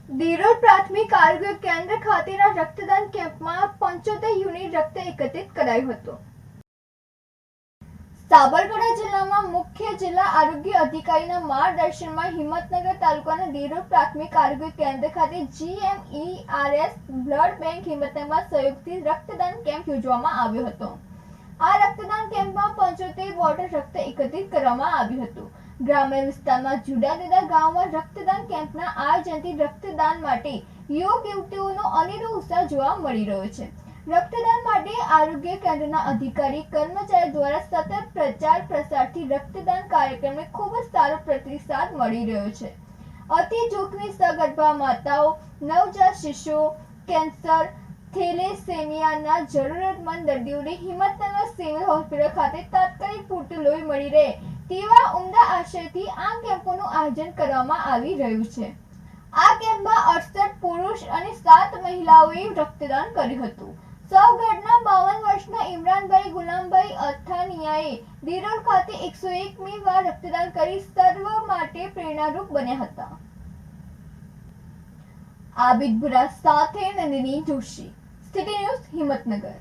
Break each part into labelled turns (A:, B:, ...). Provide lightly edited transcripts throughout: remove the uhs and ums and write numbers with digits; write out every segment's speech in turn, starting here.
A: દિરોડ પ્રાથમિક આરોગ્ય કેન્દ્ર ખાતેના રક્તદાન કેમ્પમાં 75 યુનિટ રક્ત એકત્રિત કરાયું હતું. સાબરકાંઠા જિલ્લામાં મુખ્ય જિલ્લા આરોગ્ય અધિકારીના માર્ગદર્શનમાં હિંમતનગર તાલુકાના દિરોડ પ્રાથમિક આરોગ્ય કેન્દ્ર ખાતે GMERS બ્લડ બેંક હિંમતનગરમાં સહયોગથી રક્તદાન કેમ્પ યોજવામાં આવ્યો હતો. આ રક્તદાન કેમ્પમાં 75 બોટલ રક્ત એકત્રિત કરવામાં આવ્યું હતું. ગ્રામ્ય વિસ્તારમાં જુદા જુદા ગામોમાં રક્તદાન કેમ્પના આયોજનથી રક્તદાન માટે યુવક યુવતીઓનો અનેરો ઉત્સાહ જોવા મળી રહ્યો છે. રક્તદાન માટે આરોગ્ય કેન્દ્રના અધિકારી કર્મચારી દ્વારા સતત પ્રચાર પ્રસારથી રક્તદાન કાર્યક્રમને ખૂબ જ સારો પ્રતિસાદ મળી રહ્યો છે. અતિ જોખમી સગર્ભા માતાઓ, નવજાત શિશુઓ, કેન્સર, થેલેસેમિયાના જરૂરતમંદ દર્દીઓને હિંમતનગર સિવિલ હોસ્પિટલ ખાતે તાત્કાલિક પૂરતું લોહી મળી રહે તેવા ઉમદા આશયથી આ કેમ્પોનું આયોજન કરવામાં આવી રહ્યું છે. આ કેમ્પમાં 68 પુરુષ અને 7 મહિલાઓએ રક્તદાન કર્યું હતું. સૌગઢના 52 વર્ષના ઇમરાનભાઈ ગુલામભાઈ અથાનિયાએ દિરોડ ખાતે 101મી વાર રક્તદાન કરી સર્વ માટે પ્રેરણારૂપ બન્યા હતા. આબિદ બુરા સાથે નંદિની જોશી, સિટી ન્યૂઝ, હિંમતનગર.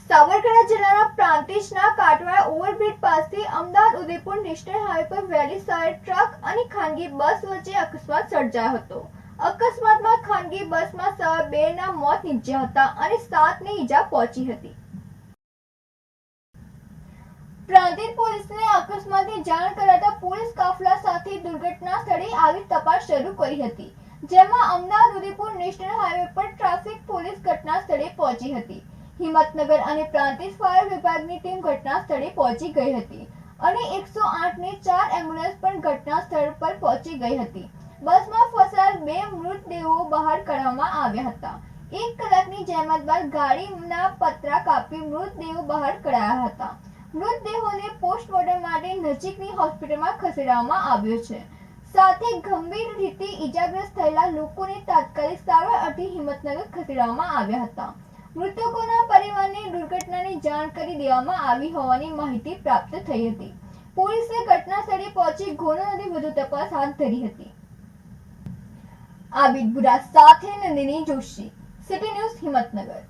A: સાબરકાંઠા જિલ્લાના પ્રાંતિજના કાટવાડા ઓવરબ્રિજ પાસે અમદાવાદ ઉદયપુર નેશનલ હાઈવે પર વહેલી સવારે ટ્રક અને ખાનગી બસ વચ્ચે અકસ્માત સર્જાયો હતો. અકસ્માતમાં ખાનગી બસમાં સવાર 2 ના મોત નીપજ્યા હતા અને 7 ને ઈજા પહોંચી હતી. પ્રાંતિજ પોલીસને અકસ્માતની જાણ કરાતા પોલીસ કાફલા સાથે દુર્ઘટના સ્થળે આવી તપાસ શરૂ કરી હતી, જેમાં અમદાવાદ ઉદયપુર નેશનલ હાઈવે પર ટ્રાફિક પોલીસ ઘટના સ્થળે પહોંચી હતી. હિંમતનગર અને પ્રાંતિજ ફાયર વિભાગની ટીમ ઘટના સ્થળે પહોંચી ગઈ હતી અને 108 ને 4 એમ્બ્યુલન્સ પણ ઘટના સ્થળ પર પહોંચી ગઈ હતી. બસમાં ફસાયેલ 2 મૃતદેહો બહાર કાઢવામાં આવ્યા હતા. 1 કલાકની જહેમત બાદ ગાડીના પતરા કાપી મૃતદેહો બહાર કઢાયા હતા. મૃતદેહોને પોસ્ટમોર્ટમ માટે નજીકની હોસ્પિટલમાં ખસેડવામાં આવ્યો છે. સાથે ગંભીર રીતે ઈજાગ્રસ્ત થયેલા લોકોને તાત્કાલિક સારવાર અર્થે હિંમતનગર ખસેડવામાં આવ્યા હતા. મૃતકોના પરિવારને દુર્ઘટનાની જાણ કરી દેવામાં આવી હોવાની માહિતી પ્રાપ્ત થઈ હતી. પોલીસે ઘટના સ્થળે પહોંચી ગુનો નોંધી વધુ તપાસ હાથ ધરી હતી. આબિદ બુરા સાથે Nandini Joshi, city news, Himmatnagar.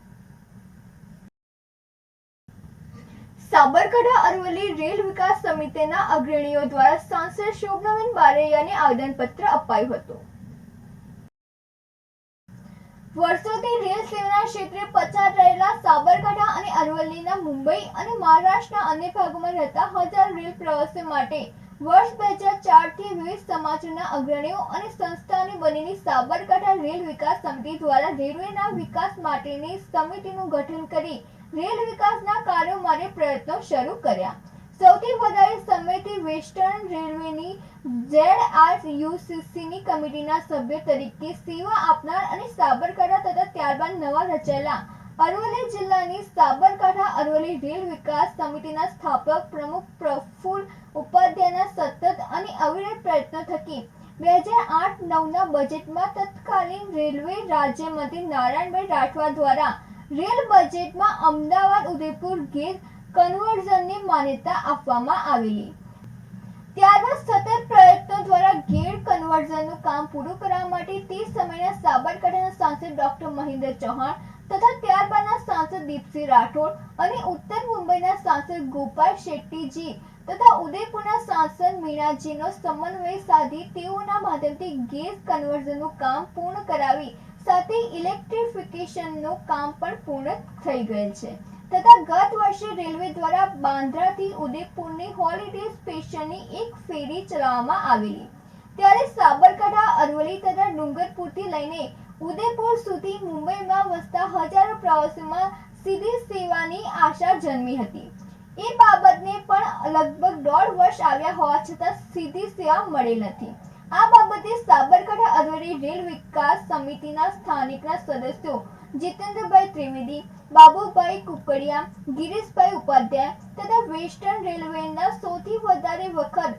A: Sabarkantha Aravalli rail વિકાસ સમિતિના અગ્રણીઓ દ્વારા સાંસદ શોભનાબેન બારૈયાને આવેદનપત્ર અપાયું હતું. વર્ષોથી રેલ સેવાના ક્ષેત્રે પછાત રહેલા સાબરકાંઠા અને અરવલ્લીના મુંબઈ અને મહારાષ્ટ્રના અન્ય ભાગોમાં રહેતા હજારો રેલ પ્રવાસીઓ માટે વર્ષ 2004 થી વિવિધ સમાજોના અગ્રણીઓ અને સંસ્થાઓની બનેલી સાબરકાંઠા રેલ વિકાસ સમિતિ દ્વારા રેલવેના વિકાસ માટેની સમિતિનું ગઠન કરી રેલ વિકાસના કાર્યો માટે પ્રયત્નો શરૂ કર્યા. સૌથી વધારે સમિતિ વેસ્ટર્ન રેલવેની ZRUCCની કમિટીના સભ્ય તરીકે સેવા આપનાર અને સાબરકાંઠા તથા ત્યારબાદ નવા રચાયેલા અરવલ્લી જિલ્લાની સાબરકાંઠા અરવલ્લી રેલ વિકાસ સમિતિના સ્થાપક પ્રમુખ પ્રફુલ્લ ઉપાધ્યાયના સતત અને અવિરત પ્રયત્નો થકી 2008-9ના બજેટમાં તત્કાલીન રેલવે રાજ્યમંત્રી નારાયણભાઈ રાઠવા દ્વારા રેલ બજેટમાં અમદાવાદ ઉદયપુર ગેજ કન્વર્ઝનને માન્યતા આપવામાં આવેલી. ત્યારબાદ સતત પ્રયત્નો દ્વારા ગેજ કન્વર્ઝનનું કામ પૂરું કરવા માટે તે સમયના સાબરકાંઠાના સાંસદ ડોક્ટર મહેન્દ્ર ચૌહાણ તથા ત્યારબાદના સાંસદ દીપસિંહ રાઠોડ અને ઉત્તર મુંબઈના સાંસદ ગોપાલ શેટ્ટીજી તથા ઉદયપુરના સાંસદ મીણાજીનો સમન્વય સાધી તેઓના માધ્યમથી ગેજ કન્વર્ઝનનું કામ પૂર્ણ કરાવી સાથે ઇલેક્ટ્રિફિકેશનનું કામ પણ પૂર્ણ થઈ ગયેલ છે. તથા ગત વર્ષે રેલવે દ્વારા બાંદ્રાથી ઉદયપુરની હોલિડે સ્પેશિયલની એક ફેરી ચલાવવામાં આવેલી. ત્યારે સાબરકાંઠા અરવલ્લી તથા ડુંગરપુરથી લઈને ઉદયપુર સુધી મુંબઈમાં વસતા હજારો પ્રવાસીઓમાં સીધી સેવાની આશા જન્મી હતી. એ બાબતને પણ લગભગ 1.5 વર્ષ આવ્યા હોવા છતાં સીધી સેવા મળેલ નથી. આ બાબતે સાબરકાંઠા અરવલ્લી રેલ વિકાસ સમિતિના સ્થાનિકના સદસ્યો જીતેન્દ્રભાઈ ત્રિવેદી, બાબુભાઈ કુકડિયા, ગિરીશભાઈ ઉપાધ્યાય તથા વેસ્ટર્ન રેલવેના સૌથી વધારે વખત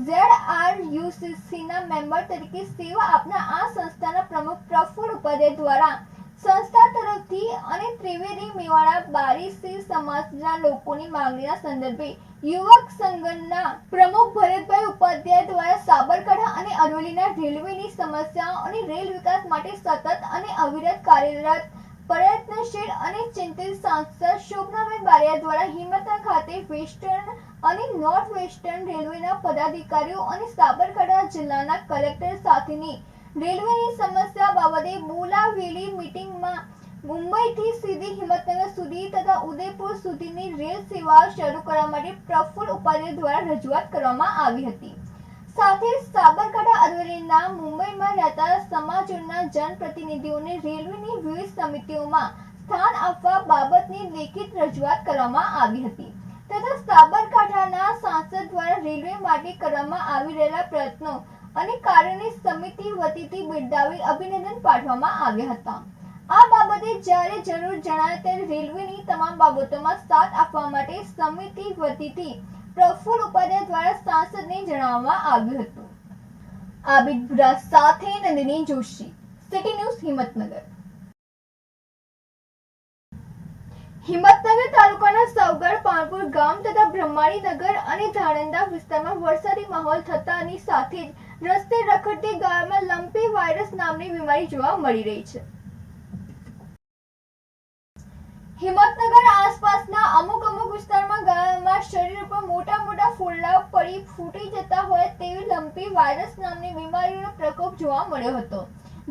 A: ZRUCCના મેમ્બર તરીકે સેવા આપનાર આ સંસ્થાના પ્રમુખ પ્રફુલ્લ ઉપાધ્યાય દ્વારા સંસ્થા તરફથી અને ત્રિવેદી મેવાડા બારીસી સમાજના લોકોની માંગણીના સંદર્ભે યુવક સંગઠનના પ્રમુખ ભરતભાઈ ઉપાધ્યાય દ્વારા સાબરકાંઠા અને અરવલ્લીના રેલવેની સમસ્યાઓ અને રેલ વિકાસ માટે સતત અને અવિરત કાર્યરત પ્રયત્નશીલ અને ચિંતિત સાંસદ શોભનાબેન બારિયા દ્વારા હિંમતનગર ખાતે વેસ્ટર્ન અને નોર્થ વેસ્ટર્ન રેલવેના પદાધિકારીઓ અને સાબરકાંઠા જિલ્લાના કલેક્ટર સાથેની રેલવેની સમસ્યા બાબતે બોલાવેલી મીટિંગમાં મુંબઈથી સીધી હિંમતનગર સુધી તથા ઉદયપુર સુધીની રેલ સેવાઓ શરૂ કરવા માટે પ્રફુલ્લ ઉપાધ્યાય દ્વારા રજૂઆત કરવામાં આવી હતી. સાથે સાબરકાંઠા અરવલ્લીના મુંબઈમાં રહેતા સમાજોના જનપ્રતિનિધિઓને રેલવેની વિવિધ સમિતિઓમાં સ્થાન આપવા બાબતની લેખિત રજૂઆત કરવામાં આવી હતી તથા સાબરકાંઠાના સાંસદ દ્વારા રેલવે માટે કરવામાં આવી રહેલા પ્રયત્નો અને કાર્યોની સમિતિ વતીથી બિરદાવી અભિનંદન પાઠવવામાં આવ્યા હતા. આ બાબતે જ્યારે જરૂર જણાય ત્યારે રેલવેની તમામ બાબતોમાં સાથ આપવા માટે સમિતિ વતીથી પ્રફુલ્લ ઉપાધ્યાય દ્વારા સાંસદને જણાવવામાં આવ્યું હતું. આબિદ ભુરા સાથે નંદિની જોશી, સિટી ન્યૂઝ હિંમતનગર. હિંમતનગર તાલુકાના સવગઢ, પાનપુર ગામ તથા બ્રહ્માણીનગર અને ધાણંદા વિસ્તારમાં વરસાદી માહોલ થતાની સાથે જ રસ્તે રખડતી ગાયોમાં લંપી વાયરસ નામની બીમારી જોવા મળી રહી છે. હિંમતનગર આસપાસના અમુક વિસ્તારમાં ગાયોમાં શરીર પર મોટા ફોલ્લા પડી ફૂટી જતા હોય તેવી લંપી વાયરસ નામની બીમારીનો પ્રકોપ જોવા મળ્યો હતો.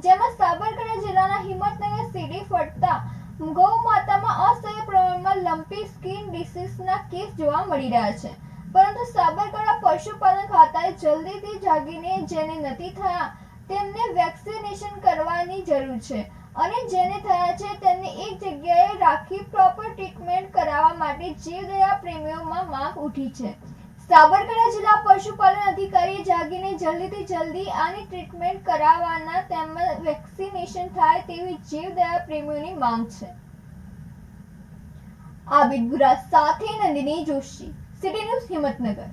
A: જેમાં સાબરકાંઠા જિલ્લાના હિંમતનગર સિટી ફરતા ગૌ માતામાં અસહ્ય પ્રમાણમાં લંપી સ્કિન ડિસીઝના કેસ જોવા મળી રહ્યા છે. પરંતુ સાબરકાંઠા પશુપાલન ખાતાએ જલ્દીથી જાગીને જેને નથી થયા તેમને વેક્સિનેશન કરવાની જરૂર છે અને જેને થયા છે તેમને એક જગ્યાએ રાખી પ્રોપર ટ્રીટમેન્ટ કરાવવા માટે જીવદયા પ્રેમીઓમાં માંગ ઉઠી છે. સાબરકાંઠા જિલ્લા પશુપાલન અધિકારીએ જાગીને જલ્દી આની ટ્રીટમેન્ટ કરાવવાના તેમજ વેક્સિનેશન થાય તેવી જીવદયા પ્રેમીઓની માંગ છે. આબિદ ભુરા સાથે નંદિની જોશી, સિટી ન્યૂઝ હિંમતનગર.